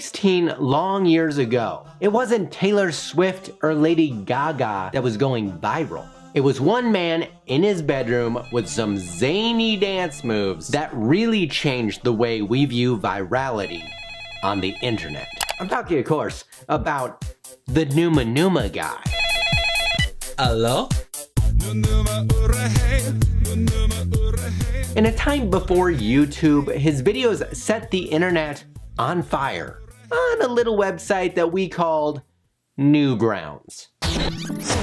16 long years ago, it wasn't Taylor Swift or Lady Gaga that was going viral. It was one man in his bedroom with some zany dance moves that really changed the way we view virality on the internet. I'm talking, of course, about the Numa Numa Guy. Hello? In a time before YouTube, his videos set the internet on fire on a little website that we called Newgrounds.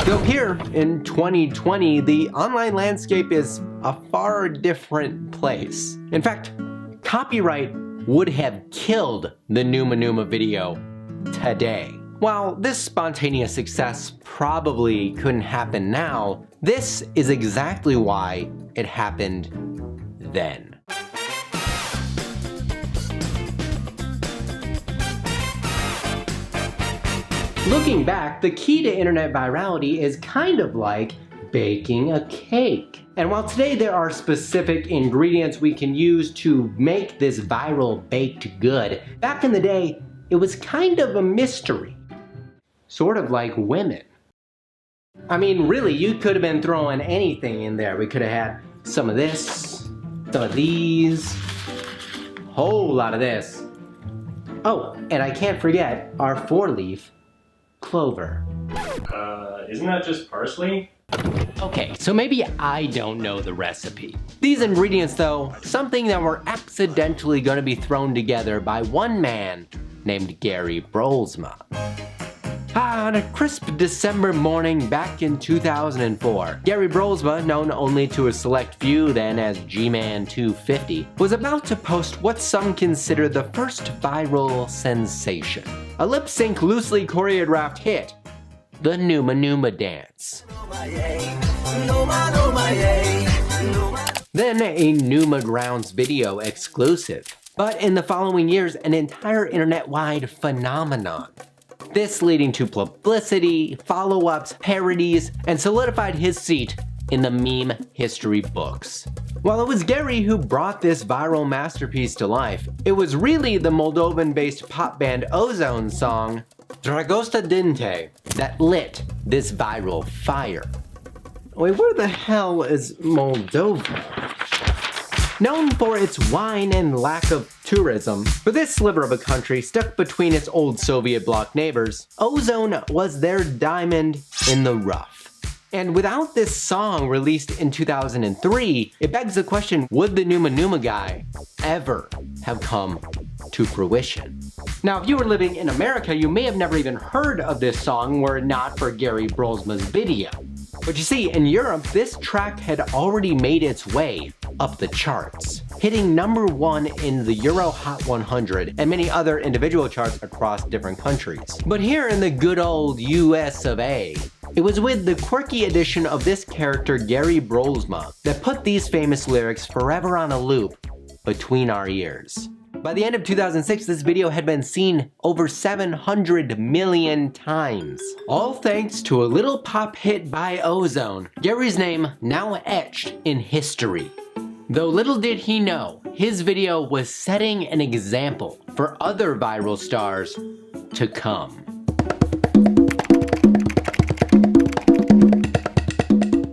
Though here in 2020, the online landscape is a far different place. In fact, copyright would have killed the Numa Numa video today. While this spontaneous success probably couldn't happen now, this is exactly why it happened then. Looking back, the key to internet virality is kind of like baking a cake. And while today there are specific ingredients we can use to make this viral baked good, back in the day, it was kind of a mystery. Sort of like women. I mean, really, you could have been throwing anything in there. We could have had some of this, some of these, a whole lot of this. Oh, and I can't forget our 4-leaf clover. Isn't that just parsley? Okay, so maybe I don't know the recipe. These ingredients though, something that were accidentally gonna be thrown together by one man named Gary Brolsma. On a crisp December morning back in 2004, Gary Brolsma, known only to a select few then as G-Man 250, was about to post what some consider the first viral sensation. A lip-sync, loosely choreographed hit, the Numa Numa dance. Then a Numa Grounds video exclusive. But in the following years, an entire internet-wide phenomenon. This leading to publicity, follow-ups, parodies, and solidified his seat in the meme history books. While it was Gary who brought this viral masterpiece to life, it was really the Moldovan-based pop band Ozone's song, Dragostea Din Tei, that lit this viral fire. Wait, where the hell is Moldova? Known for its wine and lack of tourism, for this sliver of a country stuck between its old Soviet bloc neighbors, Ozone was their diamond in the rough. And without this song released in 2003, it begs the question, would the Numa Numa Guy ever have come to fruition? Now, if you were living in America, you may have never even heard of this song were it not for Gary Brolsma's video. But you see, in Europe, this track had already made its way up the charts, hitting #1 in the Euro Hot 100 and many other individual charts across different countries. But here in the good old US of A, it was with the quirky addition of this character Gary Brolsma that put these famous lyrics forever on a loop between our ears. By the end of 2006, this video had been seen over 700 million times. All thanks to a little pop hit by Ozone, Gary's name now etched in history. Though little did he know, his video was setting an example for other viral stars to come.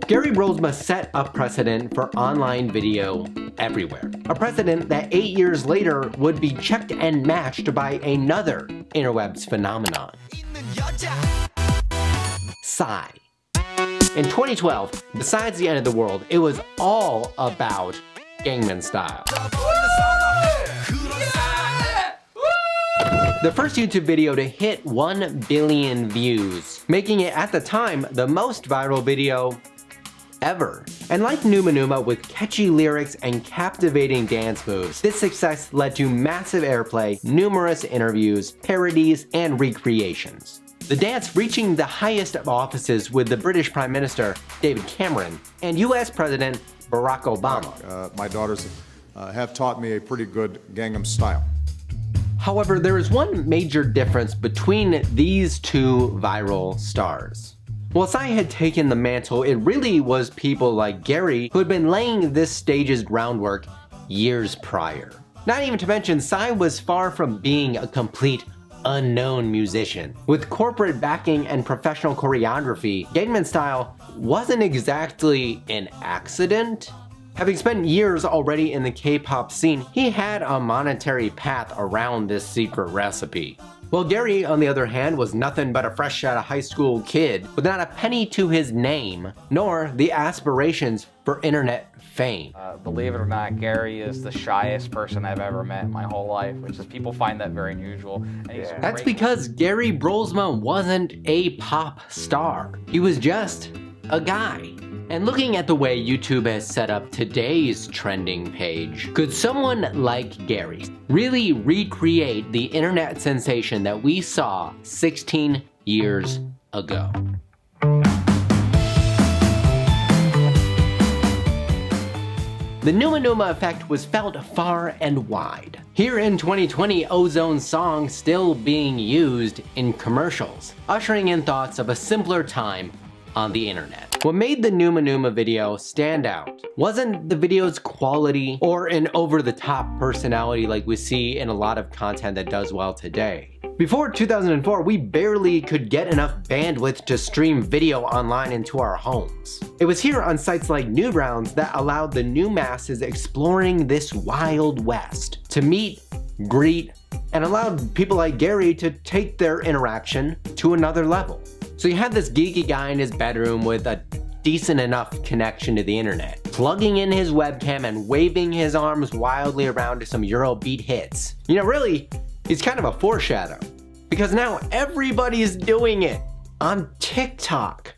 Gary Brolsma set a precedent for online video everywhere. A precedent that 8 years later would be checked and matched by another interwebs phenomenon. Psy. In 2012, besides the end of the world, it was all about Gangnam Style. The first YouTube video to hit 1 billion views, making it at the time the most viral video ever. And like Numa Numa, with catchy lyrics and captivating dance moves, this success led to massive airplay, numerous interviews, parodies, and recreations. The dance reaching the highest of offices with the British Prime Minister, David Cameron, and US President Barack Obama. My daughters have taught me a pretty good Gangnam Style. However, there is one major difference between these two viral stars. While Psy had taken the mantle, it really was people like Gary who had been laying this stage's groundwork years prior. Not even to mention, Psy was far from being a complete unknown musician. With corporate backing and professional choreography, Gangnam Style wasn't exactly an accident. Having spent years already in the K-pop scene, he had a monetary path around this secret recipe. While Gary, on the other hand, was nothing but a fresh out of high school kid with not a penny to his name, nor the aspirations for internet fame. Believe it or not, Gary is the shyest person I've ever met in my whole life, which is people find that very unusual. And That's because Gary Brolsma wasn't a pop star. He was just a guy. And looking at the way YouTube has set up today's trending page, could someone like Gary really recreate the internet sensation that we saw 16 years ago? The Numa Numa effect was felt far and wide. Here in 2020, Ozone's song still being used in commercials, ushering in thoughts of a simpler time on the internet. What made the Numa Numa video stand out wasn't the video's quality or an over-the-top personality like we see in a lot of content that does well today. Before 2004, we barely could get enough bandwidth to stream video online into our homes. It was here on sites like Newgrounds that allowed the new masses exploring this wild west to meet, greet, and allowed people like Gary to take their interaction to another level. So you had this geeky guy in his bedroom with a decent enough connection to the internet, plugging in his webcam and waving his arms wildly around to some Eurobeat hits. You know, really, he's kind of a foreshadow, because now everybody's doing it on TikTok.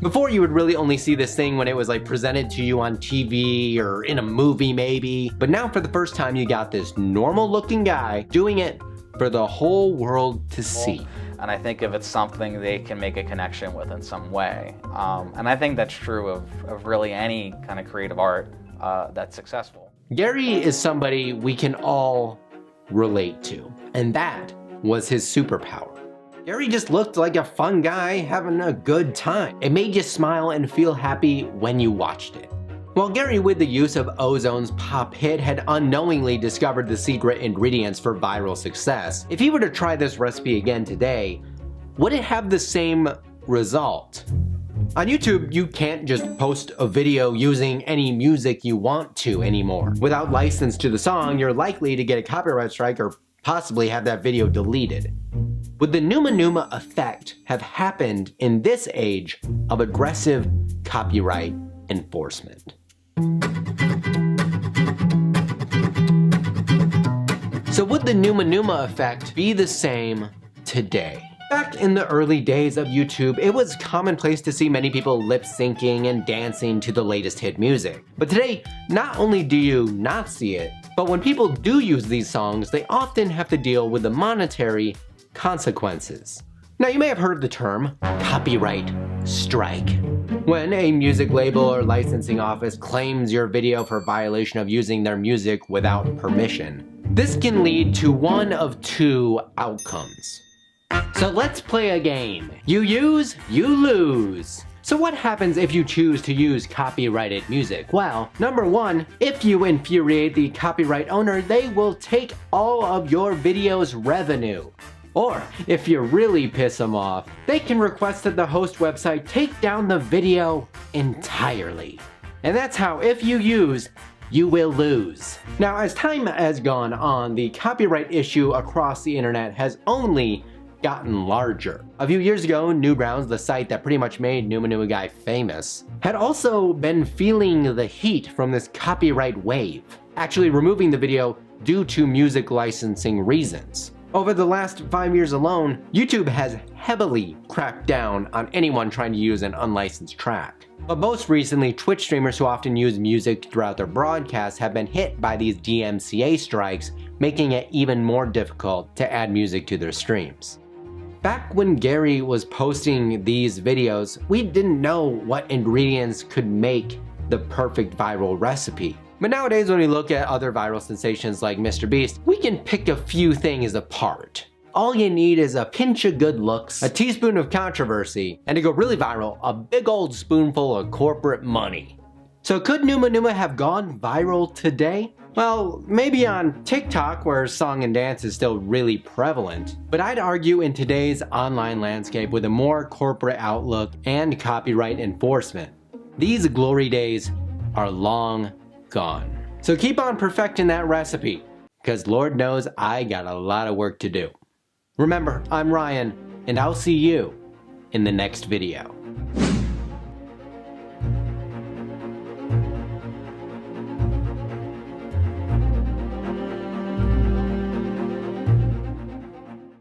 Before, you would really only see this thing when it was like presented to you on TV or in a movie maybe, but now for the first time you got this normal looking guy doing it for the whole world to see. And I think if it's something they can make a connection with in some way. And I think that's true of really any kind of creative art that's successful. Gary is somebody we can all relate to, and that was his superpower. Gary just looked like a fun guy having a good time. It made you smile and feel happy when you watched it. While Gary, with the use of Ozone's pop hit, had unknowingly discovered the secret ingredients for viral success, if he were to try this recipe again today, would it have the same result? On YouTube, you can't just post a video using any music you want to anymore. Without license to the song, you're likely to get a copyright strike or possibly have that video deleted. Would the Numa Numa effect have happened in this age of aggressive copyright enforcement? So would the Numa Numa effect be the same today? Back in the early days of YouTube, it was commonplace to see many people lip-syncing and dancing to the latest hit music. But today, not only do you not see it, but when people do use these songs, they often have to deal with the monetary consequences. Now, you may have heard the term copyright strike. When a music label or licensing office claims your video for violation of using their music without permission, this can lead to one of two outcomes. So let's play a game. You use, you lose. So what happens if you choose to use copyrighted music? Well, number one, if you infuriate the copyright owner, they will take all of your video's revenue. Or, if you really piss them off, they can request that the host website take down the video entirely. And that's how, if you use, you will lose. Now, as time has gone on, the copyright issue across the internet has only gotten larger. A few years ago, Newgrounds, the site that pretty much made Numa Numa Guy famous, had also been feeling the heat from this copyright wave, actually removing the video due to music licensing reasons. Over the last 5 years alone, YouTube has heavily cracked down on anyone trying to use an unlicensed track. But most recently, Twitch streamers who often use music throughout their broadcasts have been hit by these DMCA strikes, making it even more difficult to add music to their streams. Back when Gary was posting these videos, we didn't know what ingredients could make the perfect viral recipe. But nowadays, when we look at other viral sensations like Mr. Beast, we can pick a few things apart. All you need is a pinch of good looks, a teaspoon of controversy, and to go really viral, a big old spoonful of corporate money. So could Numa Numa have gone viral today? Well, maybe on TikTok where song and dance is still really prevalent, but I'd argue in today's online landscape with a more corporate outlook and copyright enforcement, these glory days are long gone. So keep on perfecting that recipe, because Lord knows I got a lot of work to do. Remember, I'm Ryan, and I'll see you in the next video.